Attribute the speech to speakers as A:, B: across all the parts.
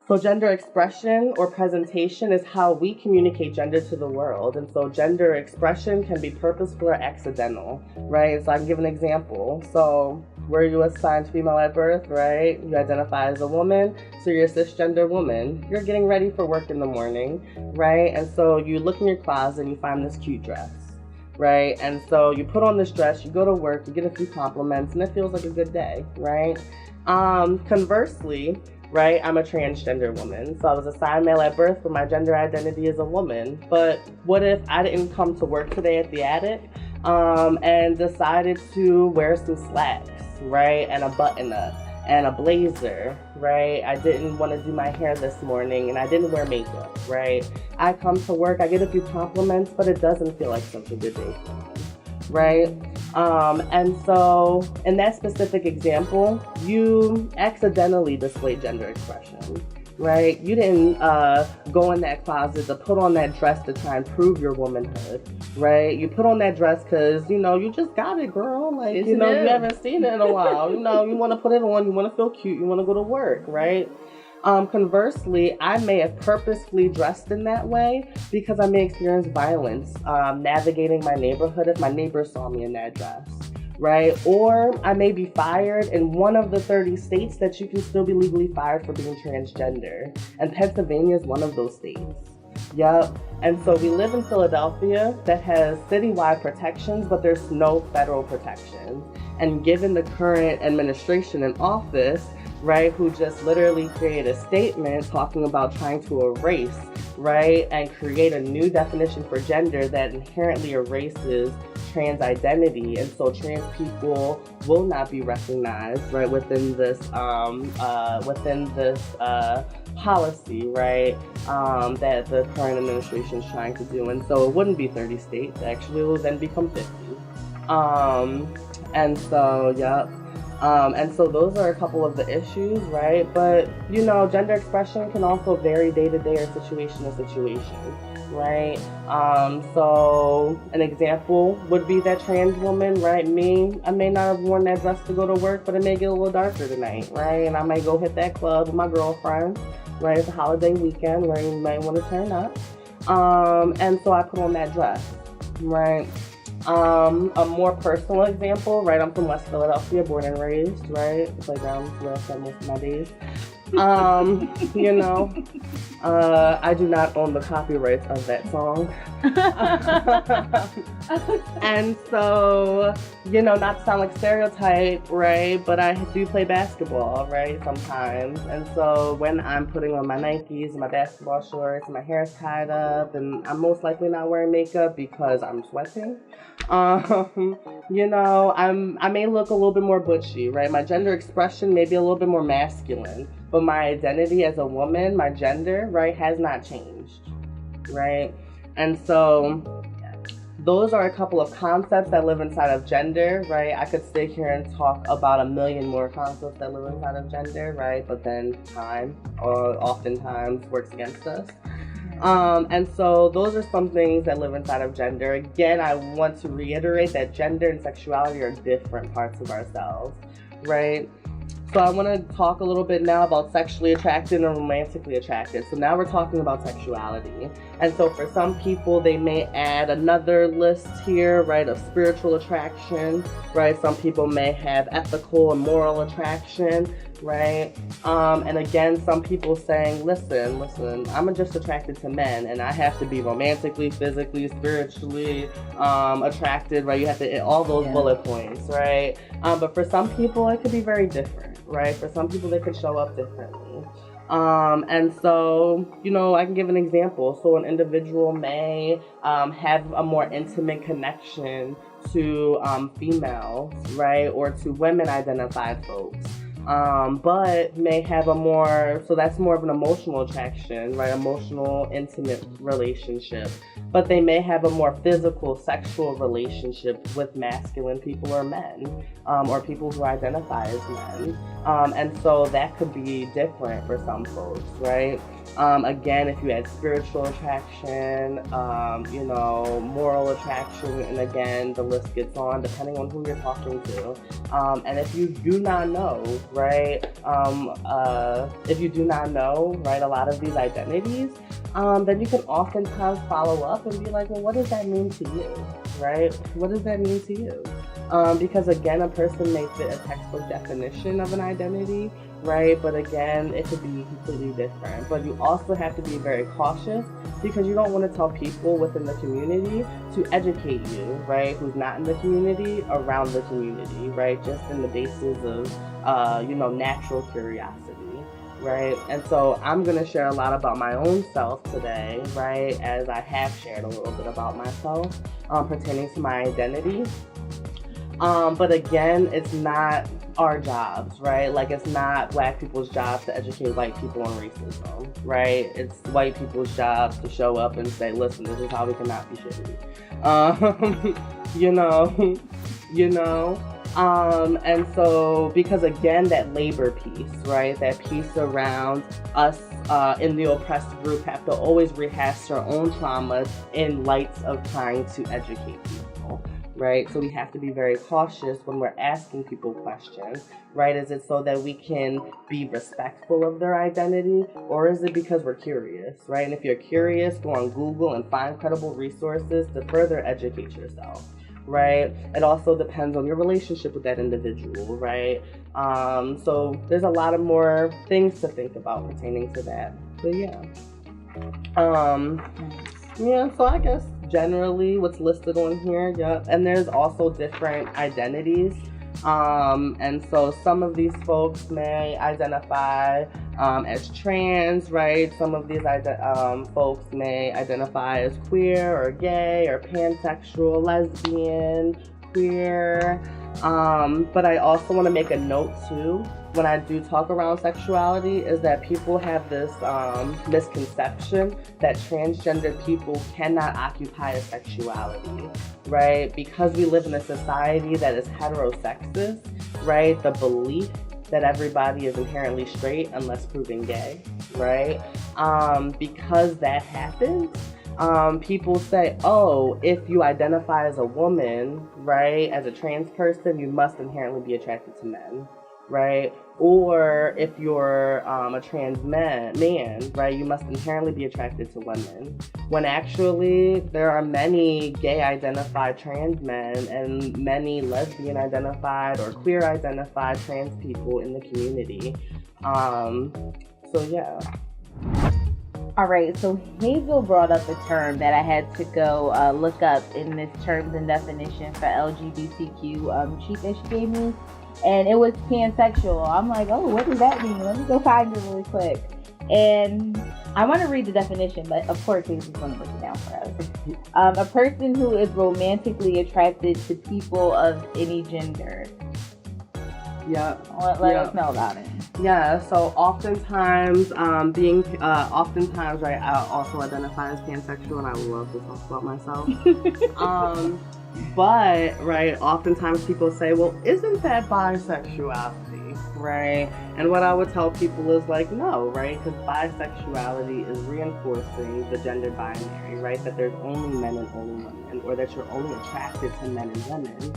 A: So gender expression or presentation is how we communicate gender to the world. And so gender expression can be purposeful or accidental, right? So I can give an example. So were you assigned female at birth, right? You identify as a woman, so you're a cisgender woman. You're getting ready for work in the morning, right? And so you look in your closet and you find this cute dress, right? And so you put on this dress, you go to work, you get a few compliments, and it feels like a good day, right? Conversely, right, I'm a transgender woman. So I was assigned male at birth, but my gender identity is a woman. But what if I didn't come to work today at the attic and decided to wear some slacks, right, and a button-up and a blazer, right? I didn't want to do my hair this morning and I didn't wear makeup, right? I come to work, I get a few compliments, but it doesn't feel like such a good day for me, right? And so in that specific example, you accidentally displayed gender expression, right? You didn't go in that closet to put on that dress to try and prove your womanhood, right? You put on that dress because, you know, you just got it, girl. Like, you know, you haven't seen it in a while. You know, you want to put it on, you want to feel cute, you want to go to work, right? Conversely, I may have purposefully dressed in that way because I may experience violence navigating my neighborhood if my neighbors saw me in that dress, right? Or I may be fired in one of the 30 states that you can still be legally fired for being transgender. And Pennsylvania is one of those states. Yep. And so we live in Philadelphia that has citywide protections, but there's no federal protections. And given the current administration in office, right, who just literally created a statement talking about trying to erase, right, and create a new definition for gender that inherently erases trans identity. And so trans people will not be recognized, right, within this policy, right, that the current administration is trying to do. And so it wouldn't be 30 states, actually, it will then become 50. And so, yep. And so those are a couple of the issues, right? But, you know, gender expression can also vary day to day or situation to situation, right? So an example would be that trans woman, right? I may not have worn that dress to go to work, but it may get a little darker tonight, right? And I might go hit that club with my girlfriend, right? It's a holiday weekend where you might want to turn up. And so I put on that dress, right? A more personal example, right? I'm from West Philadelphia, born and raised, right? Playground where I spent most of my days. You know, I do not own the copyrights of that song. And so, you know, not to sound like stereotype, right? But I do play basketball, right? Sometimes. And so when I'm putting on my Nikes and my basketball shorts and my hair's tied up and I'm most likely not wearing makeup because I'm sweating, you know, I may look a little bit more butchy, right? My gender expression may be a little bit more masculine, but my identity as a woman, my gender, right, has not changed, right? And so those are a couple of concepts that live inside of gender, right? I could sit here and talk about a million more concepts that live inside of gender, right? But then time oftentimes works against us. And so those are some things that live inside of gender. Again, I want to reiterate that gender and sexuality are different parts of ourselves, right? So I want to talk a little bit now about sexually attracted and romantically attracted. So now we're talking about sexuality. And so for some people, they may add another list here, right, of spiritual attraction, right? Some people may have ethical and moral attraction, right? And again, some people saying, listen, I'm just attracted to men and I have to be romantically, physically, spiritually attracted, right? You have to hit all those bullet points, right? But for some people, it could be very different, right? For some people, they could show up differently. And so, you know, I can give an example. So an individual may have a more intimate connection to females, right? Or to women identified folks. But may have so that's more of an emotional attraction, right? Emotional, intimate relationship. But they may have a more physical, sexual relationship with masculine people or men, or people who identify as men. And so that could be different for some folks, right? Again, if you add spiritual attraction, moral attraction, and again, the list gets on depending on who you're talking to. And if you do not know, right, a lot of these identities, then you can oftentimes follow up and be like, well, what does that mean to you, right? What does that mean to you? Because again, a person may fit a textbook definition of an identity, right? But again, it could be completely different. But you also have to be very cautious because you don't want to tell people within the community to educate you, right? Who's not in the community around the community, right? Just in the basis of, natural curiosity. Right, and so I'm going to share a lot about my own self today, right, as I have shared a little bit about myself pertaining to my identity. But again, it's not our jobs, right? Like, it's not Black people's job to educate white people on racism, right? It's white people's job to show up and say, listen, this is how we cannot be shitty. And so, because again, that labor piece, right? That piece around us in the oppressed group have to always rehash our own traumas in lights of trying to educate people, right? So we have to be very cautious when we're asking people questions, right? Is it so that we can be respectful of their identity, or is it because we're curious, right? And if you're curious, go on Google and find credible resources to further educate yourself. Right? It also depends on your relationship with that individual, right? So there's a lot of more things to think about pertaining to that. But so I guess generally what's listed on here, and there's also different identities. And so some of these folks may identify as trans, right? Some of these folks may identify as queer or gay or pansexual, lesbian, queer. But I also want to make a note too, when I do talk around sexuality, is that people have this misconception that transgender people cannot occupy a sexuality, right? Because we live in a society that is heterosexist, right? The belief that everybody is inherently straight unless proven gay, right? Because that happens, people say, oh, if you identify as a woman, right, as a trans person, you must inherently be attracted to men, right? Or if you're a trans man, right, you must inherently be attracted to women. When actually there are many gay-identified trans men and many lesbian-identified or queer-identified trans people in the community.
B: All right, so Hazel brought up a term that I had to go look up in this terms and definition for LGBTQ sheet that she gave me. And it was pansexual. I'm like, oh, what does that mean? Let me go find it really quick. And I want to read the definition, but of course, Hazel's going to break it down for us. A person who is romantically attracted to people of any gender.
A: Yeah.
B: Let us know about it.
A: Yeah, so oftentimes, right, I also identify as pansexual, and I love to talk about myself. But, right, oftentimes people say, well, isn't that bisexuality, right? And what I would tell people is like, no, right? Because bisexuality is reinforcing the gender binary, right? That there's only men and only women, or that you're only attracted to men and women.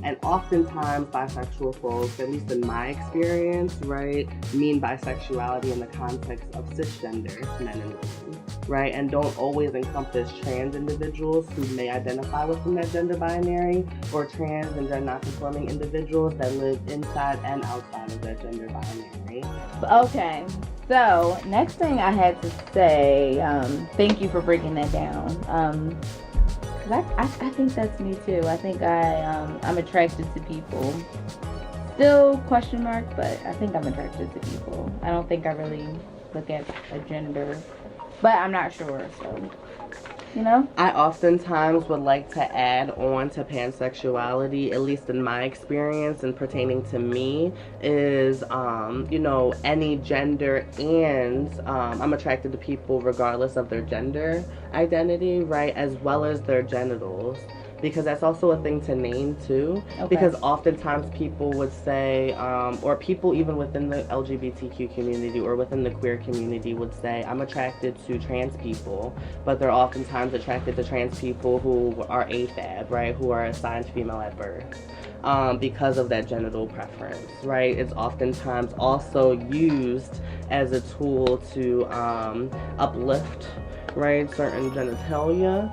A: And oftentimes bisexual folks, at least in my experience, right, mean bisexuality in the context of cisgender men and women, right? And don't always encompass trans individuals who may identify within that gender binary, or trans and gender non-conforming individuals that live inside and outside of that gender binary.
B: Okay, so next thing I had to say, thank you for breaking that down. I think that's me too. I think I'm attracted to people. Still question mark, but I think I'm attracted to people. I don't think I really look at a gender, but I'm not sure, so,
A: I oftentimes would like to add on to pansexuality, at least in my experience and pertaining to me, is, any gender, and I'm attracted to people regardless of their gender identity, right, as well as their genitals. because that's also a thing to name too.
B: Okay.
A: Because oftentimes people would say, or people even within the LGBTQ community or within the queer community would say, I'm attracted to trans people, but they're oftentimes attracted to trans people who are AFAB, right, who are assigned female at birth. Because of that genital preference, right? It's oftentimes also used as a tool to uplift, right, certain genitalia,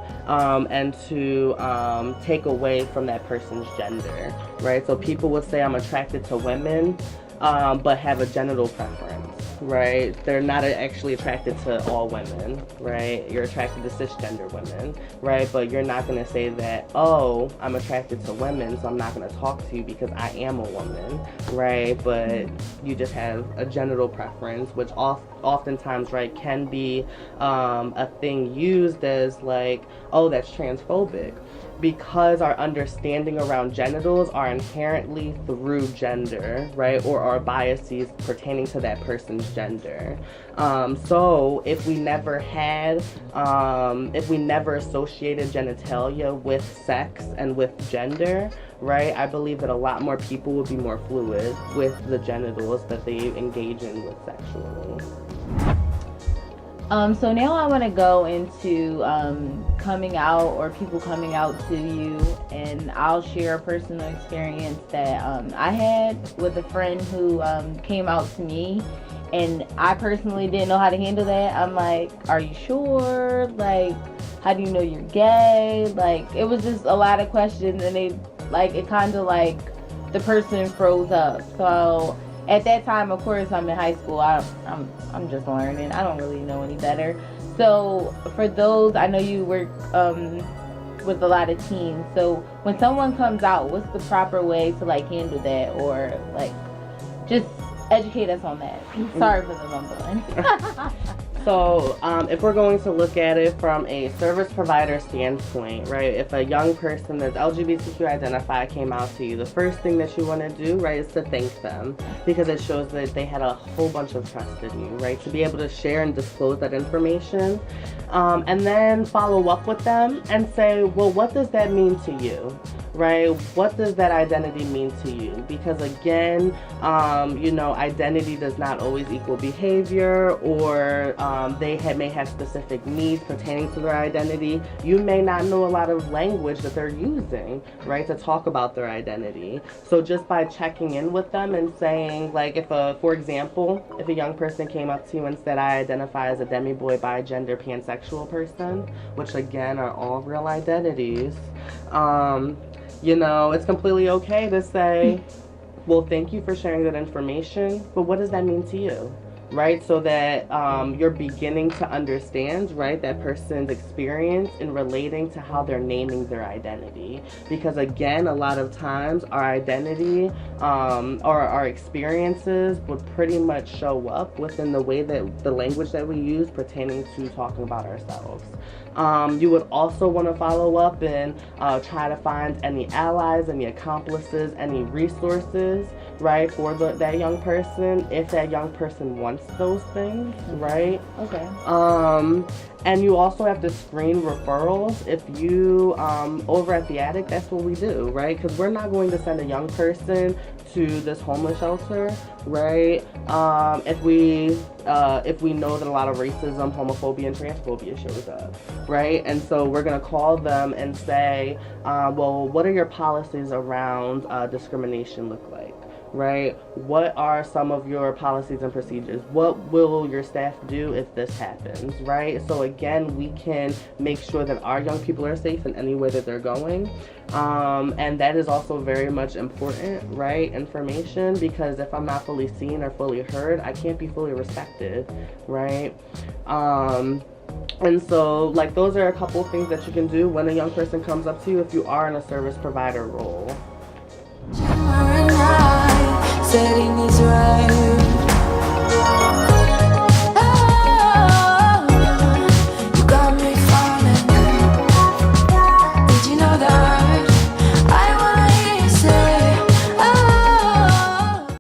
A: and to take away from that person's gender, right? So people would say, I'm attracted to women, but have a genital preference, right? They're not actually attracted to all women, right? You're attracted to cisgender women, right? But you're not going to say that, oh, I'm attracted to women, so I'm not going to talk to you because I am a woman, right? But you just have a genital preference, which oftentimes, right, can be a thing used as like, oh, that's transphobic, because our understanding around genitals are inherently through gender, right, or our biases pertaining to that person's gender. So if we never associated genitalia with sex and with gender, right, I believe that a lot more people would be more fluid with the genitals that they engage in with sexually.
B: So now I want to go into coming out, or people coming out to you, and I'll share a personal experience that I had with a friend who came out to me, and I personally didn't know how to handle that. I'm like, are you sure? Like, how do you know you're gay? Like, it was just a lot of questions, and it kind of like the person froze up. So at that time, of course, I'm in high school. I'm just learning. I don't really know any better. So for those, I know you work with a lot of teens. So when someone comes out, what's the proper way to like handle that, or like just educate us on that? Sorry for the mumbling.
A: So if we're going to look at it from a service provider standpoint, right, if a young person that's LGBTQ identified came out to you, the first thing that you want to do, right, is to thank them, because it shows that they had a whole bunch of trust in you, right, to be able to share and disclose that information, and then follow up with them and say, well, what does that mean to you? Right? What does that identity mean to you? Because again, identity does not always equal behavior, or they may have specific needs pertaining to their identity. You may not know a lot of language that they're using, right, to talk about their identity. So just by checking in with them and saying, like, for example, if a young person came up to you and said, I identify as a demi-boy, bi-gender, pansexual person, which again are all real identities, it's completely okay to say, well, thank you for sharing that information, but what does that mean to you? Right? So that you're beginning to understand, right, that person's experience in relating to how they're naming their identity. Because again, a lot of times our identity or our experiences would pretty much show up within the way that the language that we use pertaining to talking about ourselves. You would also want to follow up and try to find any allies, any accomplices, any resources, right, for that young person, if that young person wants those things, right?
B: Okay.
A: And you also have to screen referrals. If you, over at the Attic, that's what we do, right? Because we're not going to send a young person to this homeless shelter, right? If we know that a lot of racism, homophobia, and transphobia shows up, right? And so we're gonna call them and say, well, what are your policies around discrimination look like? Right? What are some of your policies and procedures? What will your staff do if this happens? Right? So again, we can make sure that our young people are safe in any way that they're going. And that is also very much important, right? Information, because if I'm not fully seen or fully heard, I can't be fully respected, right? And so, like, those are a couple of things that you can do when a young person comes up to you if you are in a service provider role.
C: Setting